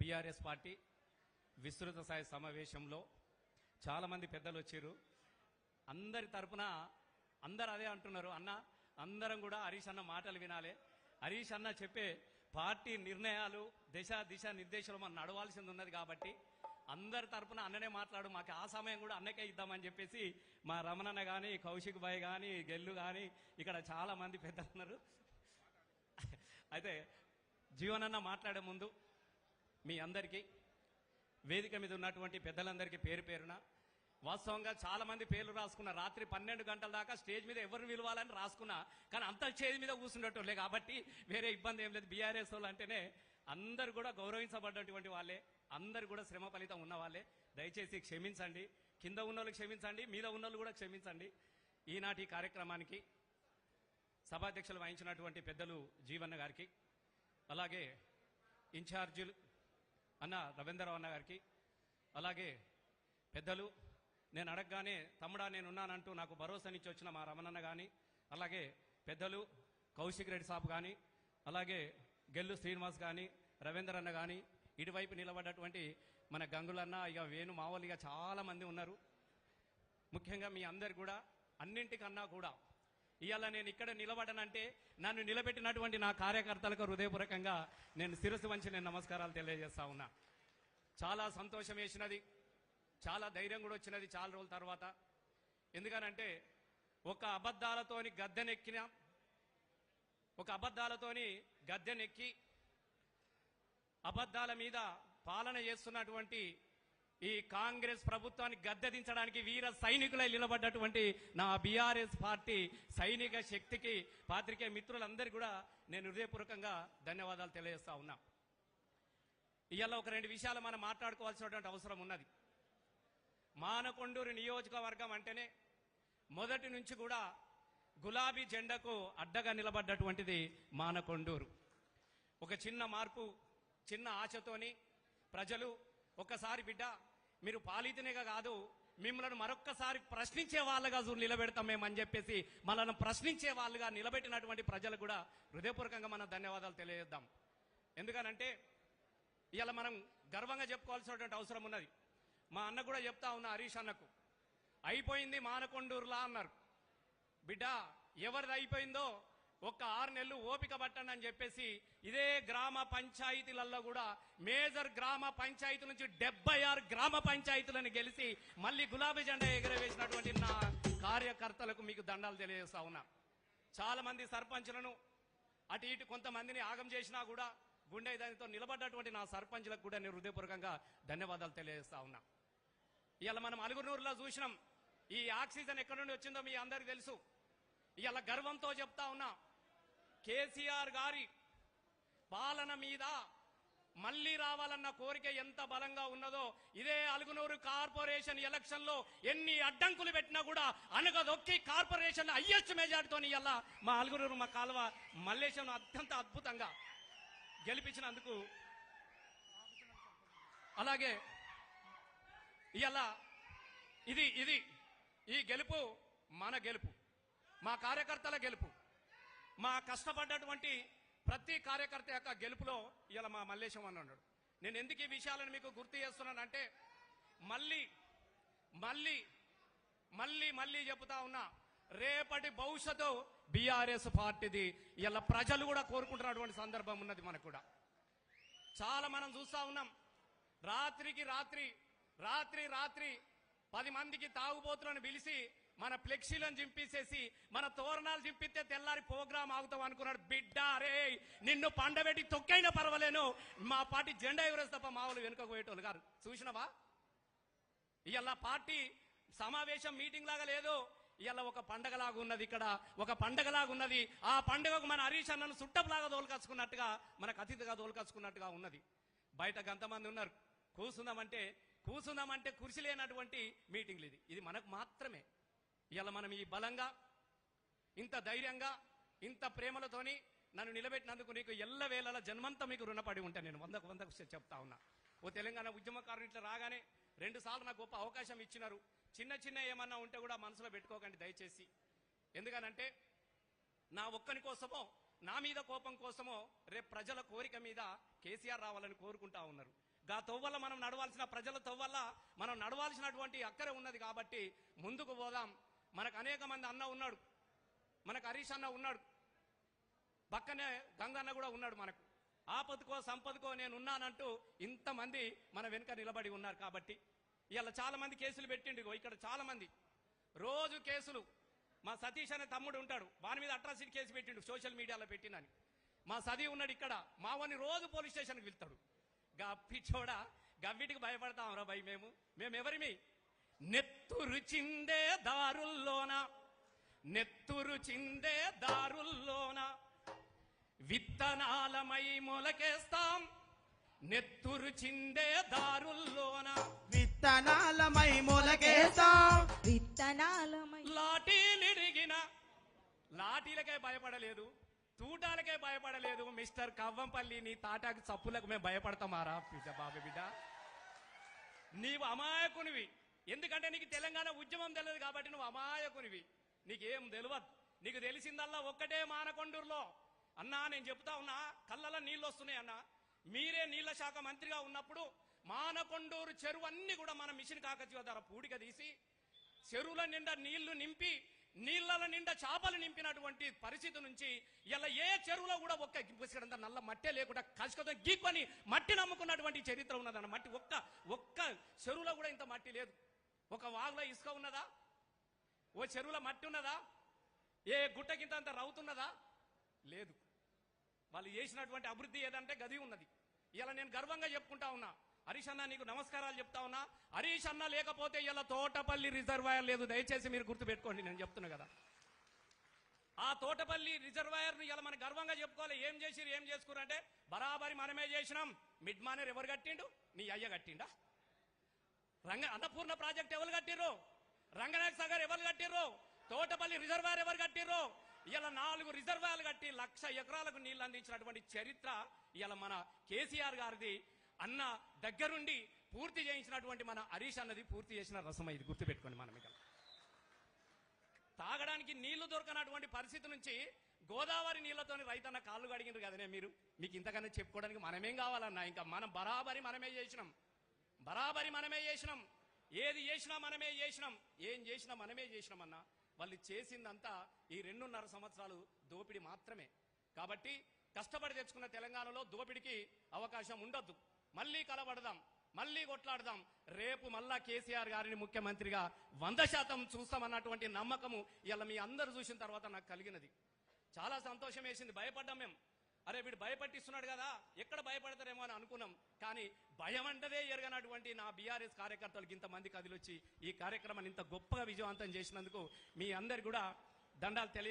BRS party విస్తృత స్థాయి సమావేశంలో చాలామంది పెద్దలు వచ్చారు. అందరి తరపున అందరు అదే అంటున్నారు, అన్న అందరం కూడా హరీష్ అన్న మాటలు వినాలి, హరీష్ అన్న చెప్పే పార్టీ నిర్ణయాలు దిశ నిర్దేశాలు మనం నడవాల్సింది ఉన్నది కాబట్టి అందరి తరపున అన్ననే మాట్లాడు, మాకు ఆ సమయం కూడా అన్నకే ఇద్దామని చెప్పేసి మా రమణన్న కానీ, కౌశిక్ భాయ్ కానీ, గెల్లు కానీ ఇక్కడ చాలా మంది పెద్దలు ఉన్నారు. అయితే జీవనన్న మాట్లాడే ముందు మీ అందరికీ వేదిక మీద ఉన్నటువంటి పెద్దలందరికీ పేరు పేరున వాస్తవంగా చాలా మంది పేర్లు రాసుకున్నా, రాత్రి 12 గంటల దాకా స్టేజ్ మీద ఎవరు విలువాలని రాసుకున్నా, కానీ అంత స్టేజ్ మీద కూర్చున్నట్టు కాబట్టి వేరే ఇబ్బంది ఏం లేదు. బీఆర్ఎస్ వాళ్ళు అంటేనే అందరు కూడా గౌరవించబడ్డటువంటి వాళ్ళే, అందరు కూడా శ్రమ ఫలితం ఉన్న వాళ్ళే. దయచేసి క్షమించండి, కింద ఉన్న వాళ్ళు క్షమించండి, మీద ఉన్న వాళ్ళు కూడా క్షమించండి. ఈనాటి కార్యక్రమానికి సభాధ్యక్షులు వహించినటువంటి పెద్దలు జీవన్న గారికి, అలాగే ఇన్ఛార్జీలు అన్న రవీంద్రరావు అన్న గారికి, అలాగే పెద్దలు నేను అడగగానే తమ్ముడా నేనున్నానంటూ నాకు భరోసానిచ్చి వచ్చిన మా రమణన్న కానీ, అలాగే పెద్దలు కౌశిక్ రెడ్డి సాబ్ కానీ, అలాగే గెల్లు శ్రీనివాస్ కానీ, రవీంద్ర అన్న కానీ, ఇటువైపు నిలబడ్డటువంటి మన గంగులన్న, ఇక వేణు మావోలు, ఇక చాలా మంది ఉన్నారు. ముఖ్యంగా మీ అందరు కూడా అన్నింటికన్నా కూడా ఇవాళ నేను ఇక్కడ నిలబడనంటే నన్ను నిలబెట్టినటువంటి నా కార్యకర్తలకు హృదయపూర్వకంగా నేను శిరస్సు వంచి నేను నమస్కారాలు తెలియజేస్తా ఉన్నా. చాలా సంతోషం వేసినది, చాలా ధైర్యం కూడా వచ్చినది చాలా రోజుల తర్వాత. ఎందుకనంటే ఒక అబద్ధాలతోని గద్దెనెక్కి అబద్ధాల మీద పాలన చేస్తున్నటువంటి ఈ కాంగ్రెస్ ప్రభుత్వాన్ని గద్దెదించడానికి వీర సైనికులై నిలబడ్డటువంటి నా బీఆర్ఎస్ పార్టీ సైనిక శక్తికి పాత్రికేయ మిత్రులందరికీ కూడా నేను హృదయపూర్వకంగా ధన్యవాదాలు తెలియజేస్తా ఉన్నా. ఇవాళ ఒక 2 విషయాలు మనం మాట్లాడుకోవాల్సినటువంటి అవసరం ఉన్నది. మానకొండూరు నియోజకవర్గం అంటేనే మొదటి నుంచి కూడా గులాబీ జెండాకు అడ్డగా నిలబడ్డటువంటిది మానకొండూరు. ఒక చిన్న మార్పు, చిన్న ఆశతోని ప్రజలు ఒక్కసారి బిడ్డ మీరు పాలితనేగా కాదు, మిమ్మల్ని మరొక్కసారి ప్రశ్నించే వాళ్ళగా నిలబెడతాం మేమని చెప్పేసి మనల్ని ప్రశ్నించే వాళ్ళుగా నిలబెట్టినటువంటి ప్రజలు కూడా హృదయపూర్వకంగా మనం ధన్యవాదాలు తెలియజేద్దాం. ఎందుకనంటే ఇవాళ మనం గర్వంగా చెప్పుకోవాల్సినటువంటి అవసరం ఉన్నది. మా అన్న కూడా చెప్తా ఉన్నా, హరీష్ అన్నకు అయిపోయింది మానకొండూరులా అన్నారు. బిడ్డ ఎవరిది అయిపోయిందో ఒక్క 6 నెలలు ఓపిక పట్టండి అని చెప్పేసి ఇదే గ్రామ పంచాయతీలలో కూడా మేజర్ గ్రామ పంచాయతీ నుంచి 76 గ్రామ పంచాయతీలను గెలిచి మళ్ళీ గులాబీ జెండా ఎగరవేసినటువంటి నా కార్యకర్తలకు మీకు దండాలు తెలియజేస్తా ఉన్నా. చాలా మంది సర్పంచులను అటు ఇటు కొంతమందిని ఆగం చేసినా కూడా గుండె దానితో నిలబడ్డటువంటి నా సర్పంచులకు కూడా నేను హృదయపూర్వకంగా ధన్యవాదాలు తెలియజేస్తా ఉన్నా. ఇవాళ మనం అలుగునూరులో చూసినాం, ఈ ఆక్సిజన్ ఎక్కడి నుండి వచ్చిందో మీ అందరికీ తెలుసు. ఇవాళ గర్వంతో చెప్తా ఉన్నా, కేసీఆర్ గారి పాలన మీద మళ్లీ రావాలన్న కోరిక ఎంత బలంగా ఉన్నదో ఇదే అలుగునూరు కార్పొరేషన్ ఎలక్షన్ లో ఎన్ని అడ్డంకులు పెట్టినా కూడా అనగదొక్కి కార్పొరేషన్ హైయెస్ట్ మెజార్టీతో ఇవాళ మా అలుగునూరు మా కాలువ మల్లేశం అత్యంత అద్భుతంగా గెలిపించినందుకు, అలాగే ఇవాళ ఇది ఈ గెలుపు మన గెలుపు, మా కార్యకర్తల గెలుపు, మా కష్టపడ్డటువంటి ప్రతి కార్యకర్త యొక్క గెలుపులో ఇలా మా మల్లేశం అని అన్నాడు. నేను ఎందుకు ఈ విషయాలను మీకు గుర్తు చేస్తున్నానంటే మళ్ళీ మళ్ళీ మళ్ళీ మళ్ళీ చెబుతా ఉన్నా, రేపటి భవిష్యత్తు బీఆర్ఎస్ పార్టీది. ఇలా ప్రజలు కూడా కోరుకుంటున్నటువంటి సందర్భం ఉన్నది. మనకు కూడా చాలా మనం చూస్తా ఉన్నాం, రాత్రి 10 మందికి తాగుబోతులను పిలిచి మన ఫ్లెక్సీలను చింపేసేసి మన తోరణాలు చింపితే తెల్లారి ప్రోగ్రాం ఆగుతాం అనుకున్నాడు. బిడ్డ రే నిన్ను పండబెట్టి తొక్కైనా పర్వాలేను, మా పార్టీ జెండా ఎగరేసి తప్ప మా వాళ్ళు వెనుక పోయేటోళ్ళు గారు. చూసినవా ఇవాళ పార్టీ సమావేశం మీటింగ్ లాగా లేదు, ఇవాళ ఒక పండగలాగా ఉన్నది. ఇక్కడ ఒక పండగలాగా ఉన్నది. ఆ పండుగకు మన హరీష్ అన్నను చుట్టపులాగా తోలుకచ్చుకున్నట్టుగా, మనకు అతిథిగా తోలుకచ్చుకున్నట్టుగా ఉన్నది. బయట గంతమంది ఉన్నారు, కూర్చుందామంటే కుర్చీ లేనటువంటి మీటింగ్లు. ఇది మనకు మాత్రమే. ఇవాళ మనం ఈ బలంగా, ఇంత ధైర్యంగా, ఇంత ప్రేమలతోని నన్ను నిలబెట్టినందుకు నీకు ఎల్లవేళల జన్మంతా మీకు రుణపడి ఉంటాను. నేను 100% చెప్తా ఉన్నా. ఓ తెలంగాణ ఉద్యమకారులు ఇట్లా రాగానే 2 సార్లు నాకు గొప్ప అవకాశం ఇచ్చినారు. చిన్న ఏమన్నా ఉంటే కూడా మనసులో పెట్టుకోకండి దయచేసి. ఎందుకనంటే నా ఒక్కని కోసమో, నా మీద కోపం కోసమో రేపు ప్రజల కోరిక మీద కేసీఆర్ రావాలని కోరుకుంటా ఉన్నారు. గా తొవ్వల్ల మనం నడవాల్సిన ప్రజల తొవ్వల్ల మనం నడవాల్సినటువంటి అక్కరే ఉన్నది. కాబట్టి ముందుకు పోదాం. మనకు అనేక మంది అన్న ఉన్నాడు, మనకు హరీష్ అన్న ఉన్నాడు, పక్కనే గంగన్న కూడా ఉన్నాడు. మనకు ఆపదకో సంపదకో నేను ఉన్నానంటూ ఇంతమంది మన వెనుక నిలబడి ఉన్నారు. కాబట్టి ఇవాళ చాలా మంది కేసులు పెట్టిండు. ఇక్కడ చాలా మంది రోజు కేసులు. మా సతీష్ అనే తమ్ముడు ఉంటాడు, వాని మీద అట్రాసిటీ కేసు పెట్టిండు, సోషల్ మీడియాలో పెట్టినని. మా సతీ ఉన్నాడు ఇక్కడ, మావని రోజు పోలీస్ స్టేషన్కి వెళ్తాడు. పిచ్చోడా గవ్విటికి భయపడతాం రా భయ్. మేమెవరిమి? నెత్తురు చిందే దారుల్లోన, నెత్తురు చిందే దారుల్లోన విత్తనాలమై మొలకేస్తాం, నెత్తురు చిందే దారుల్లోన విత్తనాలమై మొలకేస్తాం, విత్తనాలమై. లాఠీలిరిగిన లాఠీలకే భయపడలేదు, తూటాలకే భయపడలేదు. మిస్టర్ కవ్వంపల్లి నీ తాటాకు చప్పులకు మేము భయపడతామారా బాబు బిడ్డ? నీవు అమాయకునివి. ఎందుకంటే నీకు తెలంగాణ ఉద్యమం తెలియదు కాబట్టి నువ్వు అమాయకునివి. నీకేం తెలియదు. నీకు తెలిసిందల్లా ఒక్కటే మానకొండూరులో. అన్నా నేను చెప్తా ఉన్నా, కళ్ళలో నీళ్ళు వస్తున్నాయి అన్నా. మీరే నీళ్ల శాఖ మంత్రిగా ఉన్నప్పుడు మానకొండూరు చెరువు అన్ని కూడా మన మిషన్ కాకతీయ ద్వారా పూడిక తీసి చెరువుల నిండా నీళ్లు నింపి నీళ్ల నిండా చేపలు నింపినటువంటి పరిస్థితి నుంచి ఇలా ఏ చెరువులో కూడా ఒక్క గిప్పుడంతా నల్ల మట్టే లేకుండా కసుకతో గీక్కొని మట్టి నమ్ముకున్నటువంటి చరిత్ర ఉన్నదన్న. మట్టి ఒక్క చెరువులో కూడా ఇంత మట్టి లేదు. ఒక వాగులో ఇసుక ఉన్నదా? ఓ చెరువులో మట్టి ఉన్నదా? ఏ గుట్టకింత అంత రవుతున్నదా? లేదు. వాళ్ళు చేసినటువంటి అభివృద్ధి ఏదంటే గది ఉన్నది. ఇలా నేను గర్వంగా చెప్పుకుంటా ఉన్నా. హరీష్ అన్న నీకు నమస్కారాలు చెప్తా ఉన్నా. హరీష్ అన్న లేకపోతే ఇలా తోటపల్లి రిజర్వాయర్ లేదు. దయచేసి మీరు గుర్తుపెట్టుకోండి, నేను చెప్తున్నా కదా. ఆ తోటపల్లి రిజర్వాయర్ ఇలా మనం గర్వంగా చెప్పుకోవాలి. ఏం చేసిరు, ఏం చేసుకురు అంటే బరాబరి మనమే చేసినాం. మిడ్ మానేర్ ఎవరు కట్టిండు? నీ అయ్య కట్టిండా? అన్నపూర్ణ ప్రాజెక్ట్ ఎవరు కట్టిర్రు? రంగనాయక సాగర్ ఎవరు కట్టిర్రు? తోటపల్లి రిజర్వాయర్ ఎవరు కట్టిర్రు? ఇలా 4 రిజర్వాయర్లు కట్టి 1,00,000 ఎకరాలకు నీళ్లు అందించినటువంటి చరిత్ర ఇలా మన కేసీఆర్ గారిది. అన్న దగ్గరుండి పూర్తి చేయించినటువంటి మన హరీష్ అన్నది పూర్తి చేసిన రసం. ఇది గుర్తుపెట్టుకోండి. మనం ఇక తాగడానికి నీళ్లు దొరకనటువంటి పరిస్థితి నుంచి గోదావరి నీళ్లతోని రైతన్న కాళ్ళు కడిగినారు కదనే మీరు. మీకు ఇంతకన్నా చెప్పుకోవడానికి మనమేం కావాలన్నా? ఇంకా మనం బరాబరి మనమే చేసినాం. ఏది చేసినా మనమే చేసినాం. ఏం చేసినా మనమే చేసినాం అన్నా. వాళ్ళు చేసిందంతా ఈ 2.5 సంవత్సరాలు దోపిడీ మాత్రమే. కాబట్టి కష్టపడి తెచ్చుకున్న తెలంగాణలో దోపిడికి అవకాశం ఉండొద్దు. మళ్ళీ కలబడదాం, మళ్ళీ కొట్లాడదాం. రేపు మళ్ళా కేసీఆర్ గారిని ముఖ్యమంత్రిగా 100% చూస్తామన్నటువంటి నమ్మకము ఇలా మీ అందరూ చూసిన తర్వాత నాకు కలిగినది. చాలా సంతోషం వేసింది. భయపడ్డాం మేము. అరే వీడు భయపట్టిస్తున్నాడు కదా, ఎక్కడ భయపడతారేమో అని అనుకున్నాం. కానీ భయం అంటదే ఎరగనటువంటి నా బీఆర్ఎస్ కార్యకర్తలకు ఇంతమంది కదిలొచ్చి ఈ కార్యక్రమాన్ని ఇంత గొప్పగా విజయవంతం చేసినందుకు మీ అందరికి కూడా దండాలు తెలియ